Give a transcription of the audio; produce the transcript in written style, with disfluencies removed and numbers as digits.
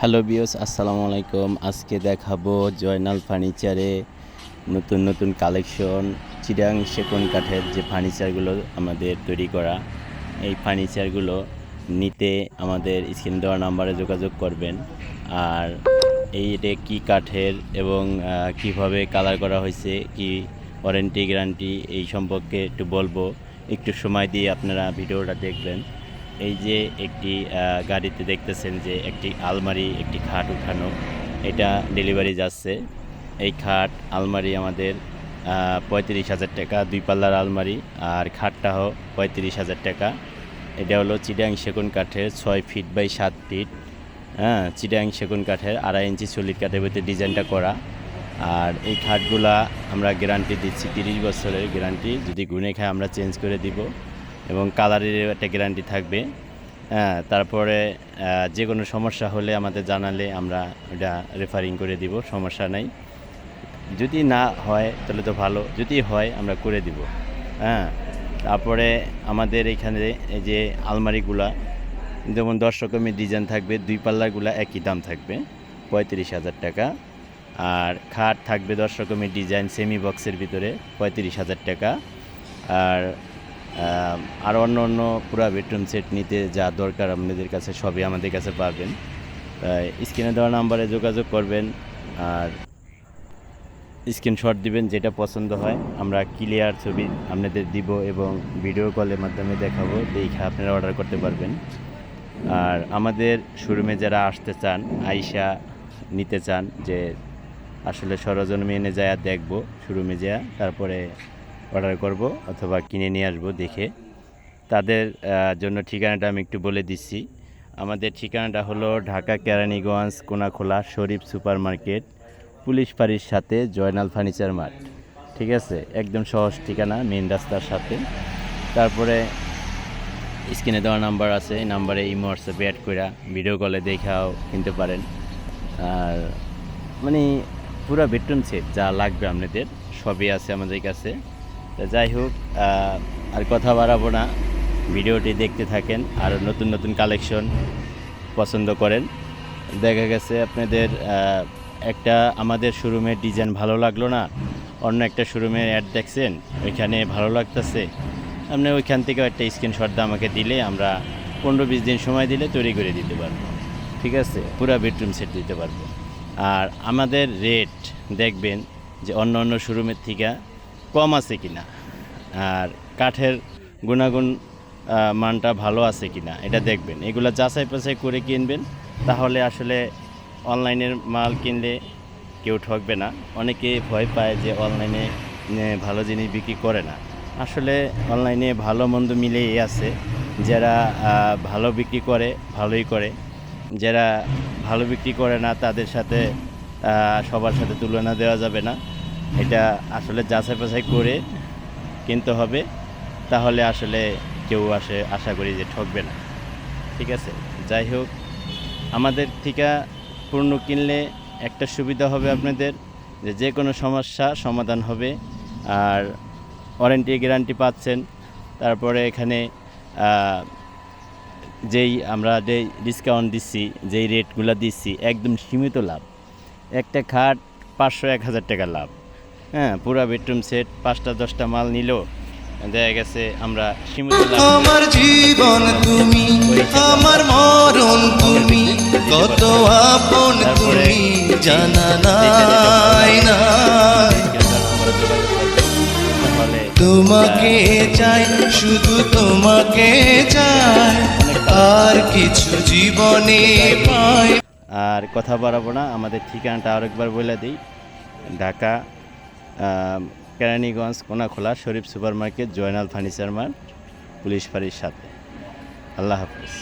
Hello বিয়স, আসসালামু আলাইকুম। আজকে দেখাবো জয়নাল ফার্নিচারে নতুন নতুন কালেকশন। চিটাং সেগুন কাঠের যে ফার্নিচারগুলো আমাদের তৈরি করা, এই ফার্নিচারগুলো নিতে আমাদের স্ক্রিনে দেওয়া নাম্বারে যোগাযোগ করবেন। আর এটা কী কাঠের এবং কিভাবে কালার করা হয়েছে, কি ওয়ারেন্টি গ্যারান্টি, এই সম্পর্কে একটু বলবো। একটু সময় দিয়ে আপনারা ভিডিওটা দেখবেন। এই যে একটি গাড়িতে দেখতেছেন যে একটি আলমারি, একটি খাট উঠানো, এটা ডেলিভারি যাচ্ছে। এই খাট আলমারি আমাদের 35,000 টাকা, 2 পাল্লার আলমারি, আর খাটটাও 35,000 টাকা। এটা হলো চিটাং সেগুন কাঠের 6 ফিট বাই 7 ফিট। হ্যাঁ, চিটাং সেগুন কাঠের 2.5 ইঞ্চি সলিড কাঠের ভিতরে ডিজাইনটা করা। আর এই খাটগুলা আমরা গ্যারান্টি দিচ্ছি 30 বছরের গ্যারান্টি। যদি গুনে খায় আমরা চেঞ্জ করে দিব, এবং কালারের একটা গ্যারান্টি থাকবে। হ্যাঁ, তারপরে যে কোনো সমস্যা হলে আমাদের জানালে আমরা ওটা রেফারিং করে দিব, সমস্যা নাই। যদি না হয় তাহলে তো ভালো, যদি হয় আমরা করে দিব। হ্যাঁ, তারপরে আমাদের এখানে এই যে আলমারিগুলা যেমন 10 রকমের ডিজাইন থাকবে, 2 পাল্লাগুলা একই দাম থাকবে 35,000 টাকা। আর খাট থাকবে 10 রকমের ডিজাইন সেমি বক্সের ভিতরে 35,000 টাকা। আর অন্য অন্য পুরো বেডরুম সেট নিতে যা দরকার আপনাদের কাছে সবই আমাদের কাছে পাবেন। স্ক্রিনে দেওয়া নাম্বারে যোগাযোগ করবেন আর স্ক্রিনশট দিবেন, যেটা পছন্দ হয় আমরা ক্লিয়ার ছবি আপনাদের দিব এবং ভিডিও কলের মাধ্যমে দেখাবো, দেখে আপনারা অর্ডার করতে পারবেন। আর আমাদের শোরুমে যারা আসতে চান, আইসা নিতে চান, যে আসলে সরজমিনে এনে যায় দেখবো, শোরুমে যায় তারপরে অর্ডার করব অথবা কিনে নিয়ে আসবো দেখে, তাদের জন্য ঠিকানাটা আমি একটু বলে দিচ্ছি। আমাদের ঠিকানাটা হলো Dhaka Keraniganj Konakhola Sharif super market, police ফাঁড়ির সাথে জয়নাল ফার্নিচার মার্ট। ঠিক আছে, একদম সহজ ঠিকানা, মেন রাস্তার সাথে। তারপরে স্ক্রিনে দেওয়া নাম্বার আছে, এই নাম্বারে ইমো হোয়াটসঅ্যাপে অ্যাড করে ভিডিও কলে দেখাও কিনতে পারেন। আর মানে পুরো বেডরুম সেট যা লাগবে আপনাদের সবই আছে আমাদের কাছে। তো যাই হোক, আর কথা বাড়াবো না, ভিডিওটি দেখতে থাকেন। আর নতুন নতুন কালেকশন পছন্দ করেন। দেখা গেছে আপনাদের একটা আমাদের শোরুমের ডিজাইন ভালো লাগলো না, অন্য একটা শোরুমের অ্যাড দেখছেন, ওইখানে ভালো লাগতেছে, আপনি ওইখান থেকে একটা স্ক্রিনশট আমাকে দিলে আমরা 15-20 দিন সময় দিলে তৈরি করে দিতে পারবো। ঠিক আছে, পুরো বেডরুম সেট দিতে পারবো। আর আমাদের রেট দেখবেন যে অন্য অন্য শোরুমের থেকে কম আছে কিনা, আর কাঠের গুণাগুণ মানটা ভালো আছে কিনা এটা দেখবেন। এগুলো যাচাই বাছাই করে কিনবেন, তাহলে আসলে অনলাইনের মাল কিনলে কেউ ঠকবে না। অনেকে ভয় পায় যে অনলাইনে ভালো জিনিস বিক্রি করে না। আসলে অনলাইনে ভালো মন্দ মিলেই আছে। যারা ভালো বিক্রি করে ভালোই করে, যারা ভালো বিক্রি করে না তাদের সাথে সবার সাথে তুলনা দেওয়া যাবে না। এটা আসলে যাচাই বাছাই করে কিনতে হবে, তাহলে আসলে কেউ আশা করি যে ঠকবে না। ঠিক আছে, যাই হোক, আমাদের থেকে পণ্য কিনলে একটা সুবিধা হবে আপনাদের, যে কোনো সমস্যা সমাধান হবে। আর ওয়ারেন্টি গ্যারান্টি পাচ্ছেন। তারপরে এখানে যেই আমরা যেই ডিসকাউন্ট দিচ্ছি, যেই রেটগুলো দিচ্ছি, একদম সীমিত লাভ। একটা খাট 500-1000 টাকা লাভ। হ্যাঁ, পুরা বেডরুম সেট 5টা-10টা মাল নিলেও দেখা গেছে আমরা সীমিত লাভ। আমার জীবন তুমি, আমার মরণ তুমি, কত আপন তুমি জানা নাই না। তোমাকে চাই, শুধু তোমাকে চাই, আর কিছু জীবনে পাই। আর কথা বাড়াবো না, আমাদের ঠিকানাটা আরেকবার বলে দিই। Dhaka Keraniganj Konakhola Sharif super market, Joynal furniture mart, police ফাঁড়ির সাথে। আল্লাহ হাফেজ।